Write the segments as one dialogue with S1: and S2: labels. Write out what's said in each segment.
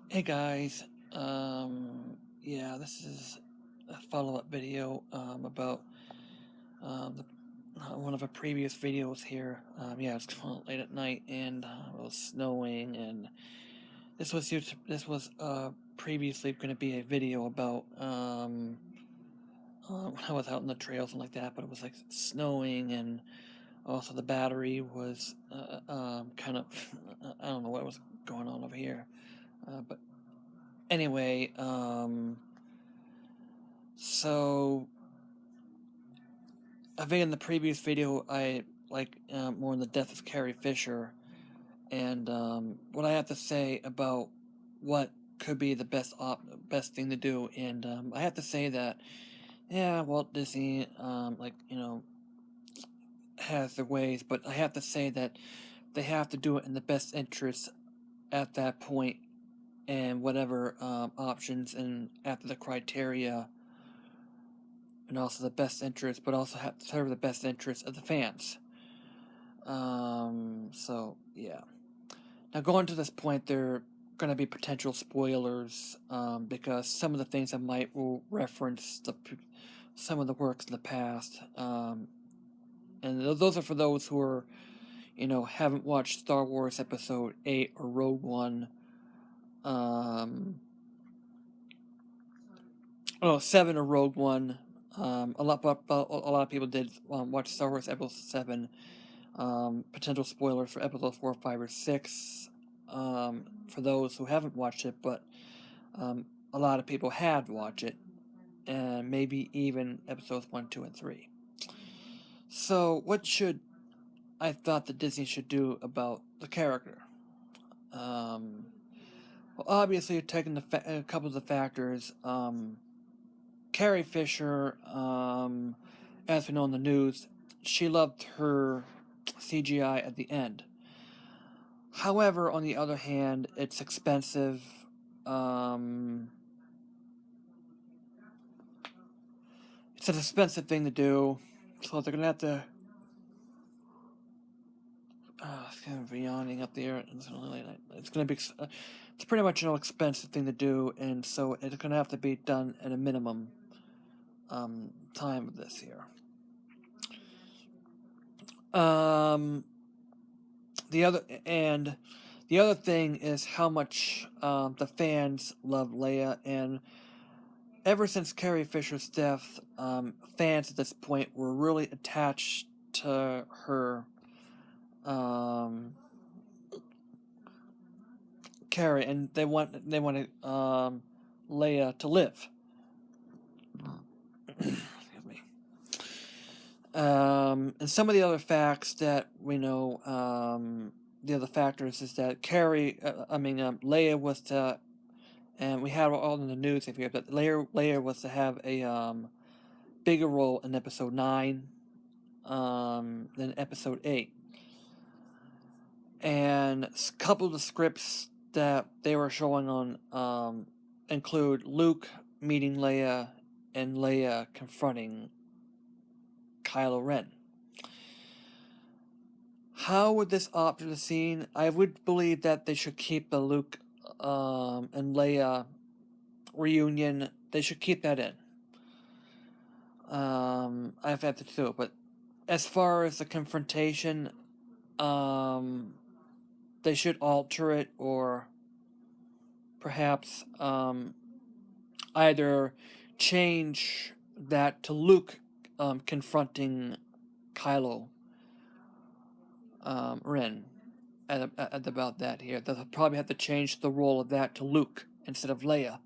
S1: Hey guys, yeah, this is a follow-up video about the, one of our previous videos here. Yeah, it's kind of late at night and it was snowing, and this was previously going to be a video about when I was out in the trails and like that, but it was like snowing, and also the battery was kind of I don't know what was going on over here, but anyway. So I think in the previous video I more on the death of Carrie Fisher, and what I have to say about what could be the best thing to do, and I have to say that yeah, Walt Disney has their ways, but I have to say that they have to do it in the best interest at that point, and whatever options and after the criteria, and also the best interest, but also have to serve the best interest of the fans. So yeah. Now going to this point, there are going to be potential spoilers, because some of the things I might will reference some of the works in the past, and those are for those who are, haven't watched Star Wars Episode 8 or Rogue One, 7 or Rogue One. A lot of people did watch Star Wars Episode 7. Potential spoilers for episodes 4, 5, or 6, for those who haven't watched it, but a lot of people had watched it, and maybe even episodes 1, 2, and 3. So, what should I thought that Disney should do about the character? Well, obviously, taking a couple of the factors, Carrie Fisher, as we know in the news, she loved her CGI at the end. However, on the other hand, it's expensive. It's an expensive thing to do, so they're gonna have to. It's gonna be yawning up there. It's gonna be. It's pretty much an expensive thing to do, and so it's gonna have to be done at a minimum time of this year. Um, the other thing is how much the fans love Leia, and ever since Carrie Fisher's death, fans at this point were really attached to her, Carrie, and they wanted Leia to live. Excuse me. And some of the other facts that we know, the other factors is that Leia was to, and we had all in the news if you have, but Leia was to have a bigger role in episode 9 than episode 8. And a couple of the scripts that they were showing on include Luke meeting Leia and Leia confronting Kylo Ren. How would this opt the scene? I would believe that they should keep the Luke and Leia reunion. They should keep that in. I have to do it, but as far as the confrontation, they should alter it, or perhaps either change that to Luke confronting Kylo Ren at about that here. They'll probably have to change the role of that to Luke instead of Leia.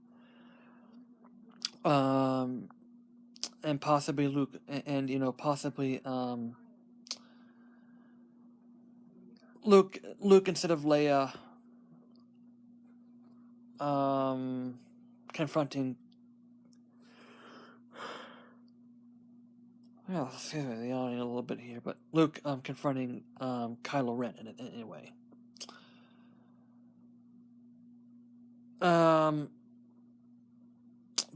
S1: And possibly Luke, and possibly Luke instead of Leia confronting. Well, excuse me, yawning a little bit here, but Luke confronting Kylo Ren anyway.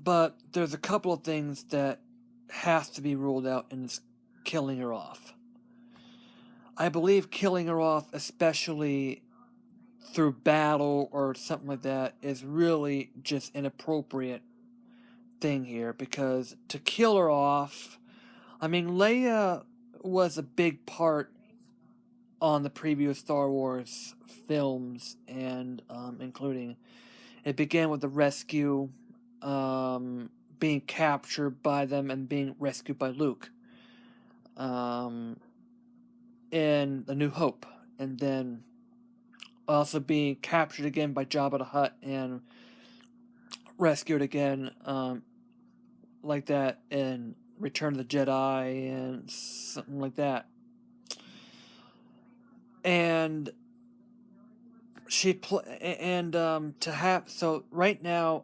S1: But there's a couple of things that has to be ruled out in this killing her off. I believe killing her off, especially through battle or something like that is really just inappropriate thing here, because to kill her off, I mean, Leia was a big part on the previous Star Wars films, and including, it began with the rescue, being captured by them and being rescued by Luke in A New Hope, and then also being captured again by Jabba the Hutt and rescued again, like that in Return of the Jedi and something like that. And so right now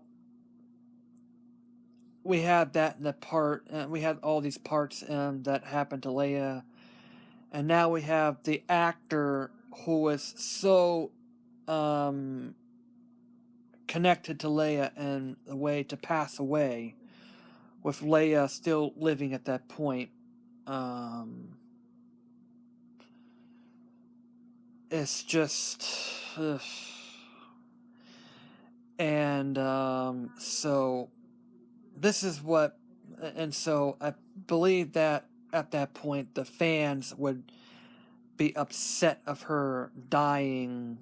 S1: we have that in the part, we have all these parts that happened to Leia, and now we have the actor who was so connected to Leia and the way to pass away, with Leia still living at that point. It's just, ugh. And so this is what, and so I believe that at that point the fans would be upset of her dying,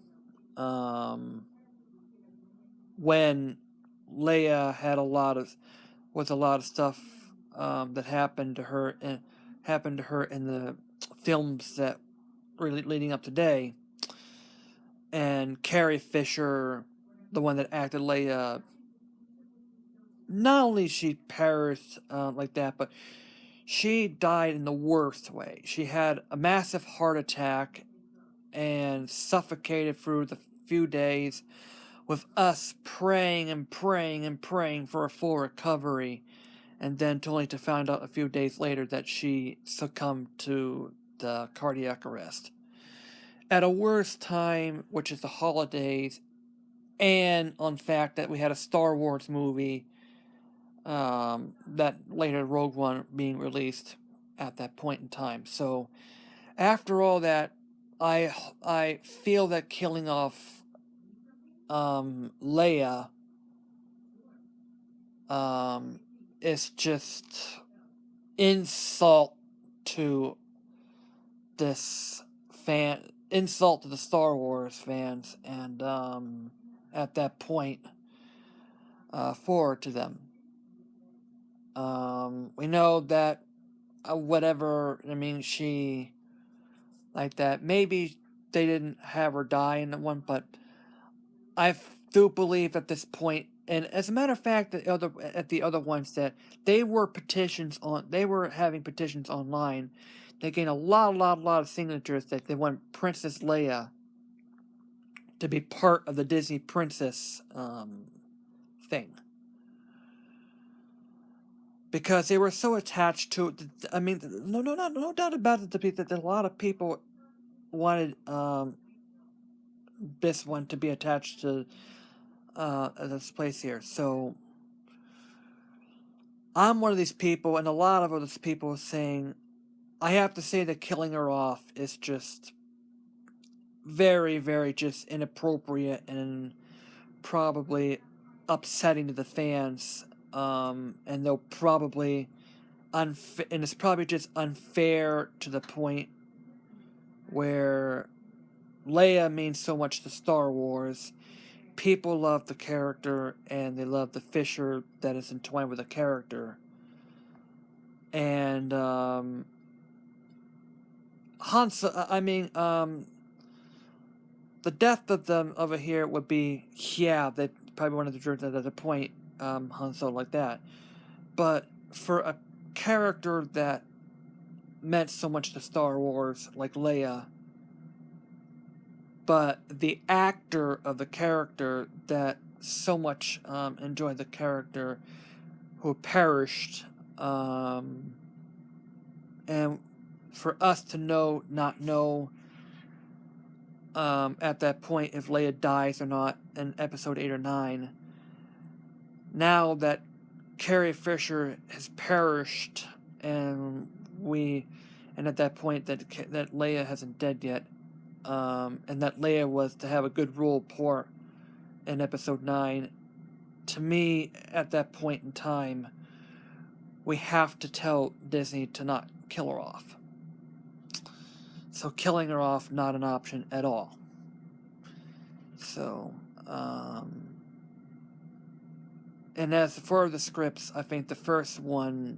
S1: when Leia had a lot of stuff that happened to her in the films that were leading up today, and Carrie Fisher, the one that acted Leia, not only she perished like that, but she died in the worst way. She had a massive heart attack and suffocated through the few days, with us praying and praying and praying for a full recovery, and then only to find out a few days later that she succumbed to the cardiac arrest. At a worse time, which is the holidays, and on fact that we had a Star Wars movie, that later Rogue One being released at that point in time. So after all that, I feel that killing off Leia is just insult to insult to the Star Wars fans, and at that point, forward to them. We know that whatever, I mean, she, like that, maybe they didn't have her die in the one, but I do believe at this point, and as a matter of fact, at the other ones, that they were having petitions online. They gained a lot of signatures that they want Princess Leia to be part of the Disney Princess thing, because they were so attached to it. I mean, no doubt about it, that a lot of people wanted this one to be attached to this place here. So I'm one of these people, and a lot of those people saying, I have to say that killing her off is just very, very just inappropriate and probably upsetting to the fans, and they'll probably and it's probably just unfair to the point where Leia means so much to Star Wars. People love the character, and they love the Fisher that is entwined with the character. And the death of them over here would be, they probably wanted to drink at a point, Han Solo like that. But for a character that meant so much to Star Wars, like Leia, but the actor of the character that so much enjoyed the character, who perished, and for us to not know at that point if Leia dies or not in episode 8 or 9, now that Carrie Fisher has perished, and at that point that Leia hasn't dead yet, and that Leia was to have a good role pour in Episode 9, to me, at that point in time, we have to tell Disney to not kill her off. So killing her off, not an option at all. So, and as for the scripts, I think the first one,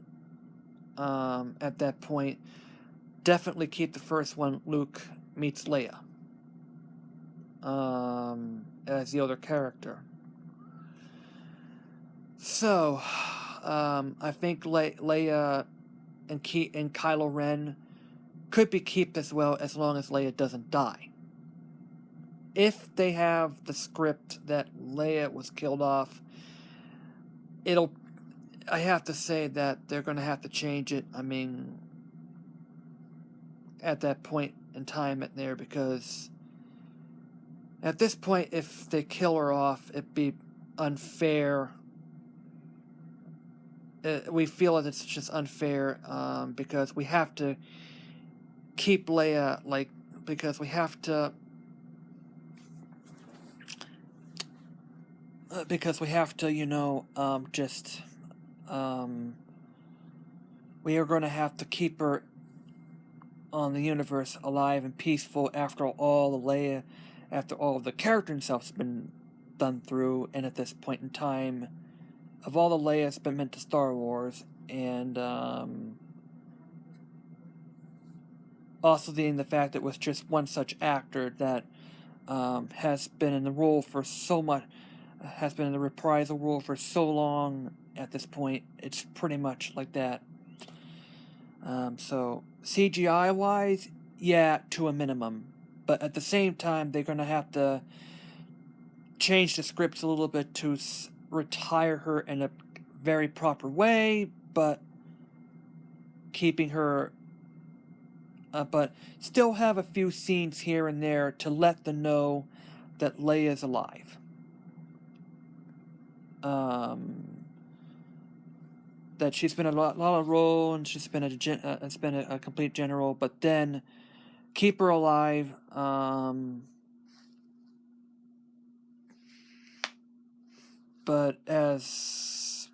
S1: at that point, definitely keep the first one, Luke meets Leia, as the other character. So, I think Leia and Kylo Ren could be kept as well, as long as Leia doesn't die. If they have the script that Leia was killed off, I have to say that they're going to have to change it. I mean, at that point in time there, because at this point, if they kill her off, it'd be unfair. We feel that it's just unfair, because we have to keep Leia, because we have to we are going to have to keep her on the universe alive and peaceful after all of the character himself has been done through, and at this point in time, of all the Leia's been meant to Star Wars, and also the fact that it was just one such actor that has been in the role for so much, has been in the reprisal role for so long. At this point, it's pretty much like that. So CGI wise, yeah, to a minimum, but at the same time, they're going to have to change the scripts a little bit to retire her in a very proper way, but keeping her, but still have a few scenes here and there to let them know that Leia's alive. That she's been a lot of role, and she's been a complete general, but then keep her alive. But as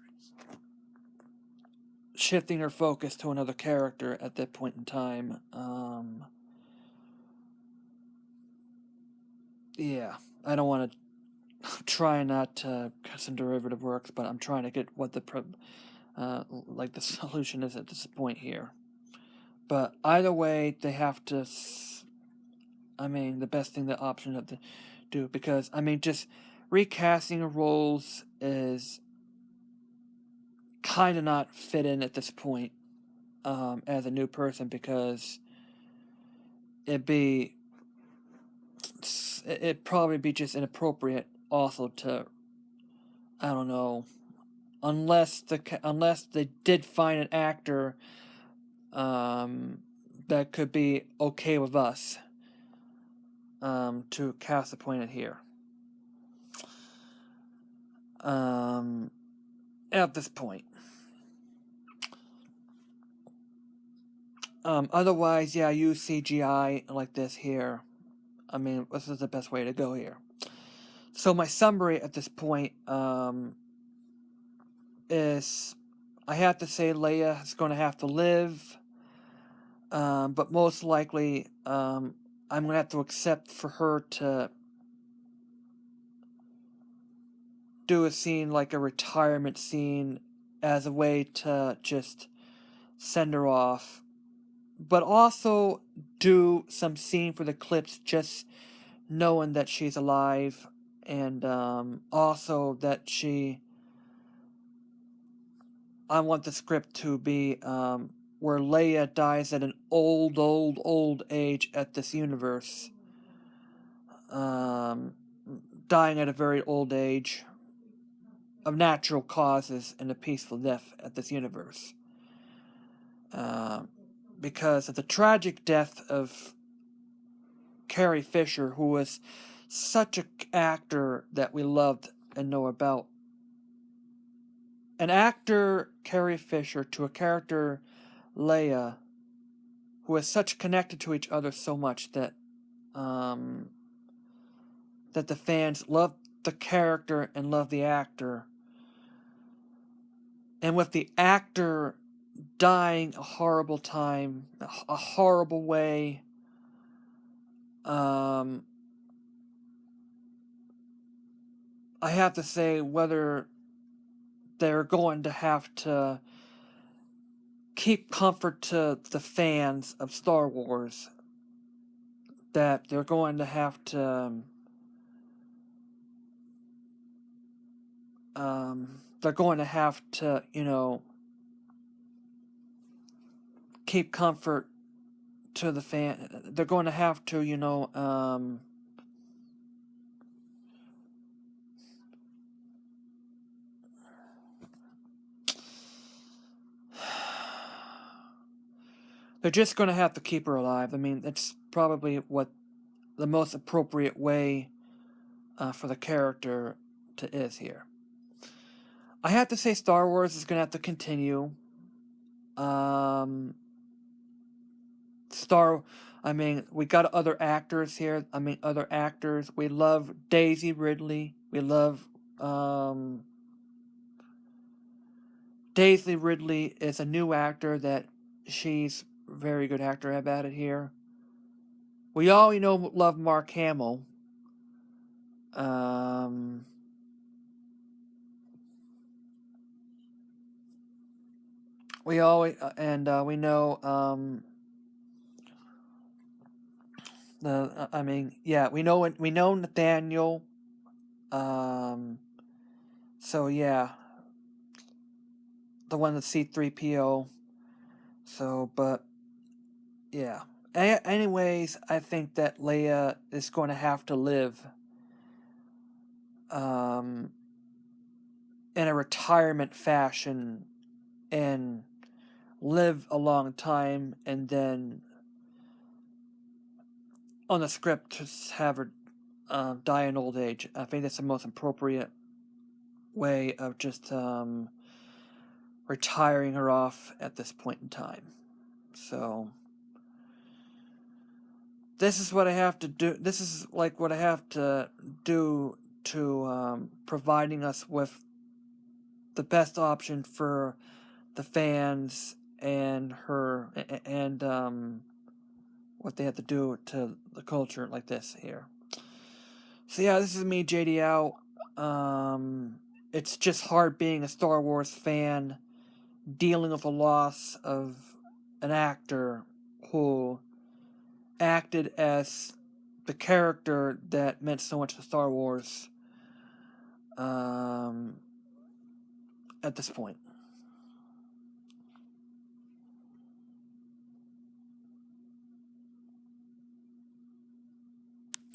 S1: shifting her focus to another character at that point in time, yeah, I don't want to try not to cut some derivative works, but I'm trying to get what the the solution is at this point here. But either way, they have to. The best thing the option have to do, because just recasting roles is kind of not fit in at this point, as a new person, because it'd probably be just inappropriate also to, I don't know, unless they did find an actor that could be okay with us to cast appointed here. At this point. Otherwise, yeah, use CGI like this here. This is the best way to go here. So my summary at this point is, I have to say Leia is going to have to live, but most likely I'm going to have to accept for her to do a scene like a retirement scene as a way to just send her off, but also do some scene for the clips just knowing that she's alive, and also that I want the script to be where Leia dies at an old age at this universe, dying at a very old age of natural causes and a peaceful death at this universe. Because of the tragic death of Carrie Fisher, who was such an actor that we loved and know about. An actor, Carrie Fisher, to a character, Leia, who is such connected to each other so much that that the fans love the character and love the actor. And with the actor dying a horrible time, a horrible way, I have to say whether they're going to have to keep comfort to the fans of Star Wars, that they're going to have to keep comfort to the fan. They're going to have to, they're just going to have to keep her alive. I mean, it's probably what the most appropriate way for the character is here. I have to say Star Wars is going to have to continue. We got other actors here. We love Daisy Ridley. We love, Daisy Ridley is a new actor that she's a very good actor about it here. We all love Mark Hamill. We always we know we know Nathaniel. So yeah, the one that's C-3PO. So, but yeah. Anyways, I think that Leia is going to have to live in a retirement fashion and live a long time, and then on the script just have her die in old age. I think that's the most appropriate way of just retiring her off at this point in time. So this is what I have to do. This is like what I have to do to providing us with the best option for the fans and her, and what they have to do to the culture like this here. So yeah, this is me, JD out. It's just hard being a Star Wars fan, dealing with the loss of an actor who acted as the character that meant so much to Star Wars at this point.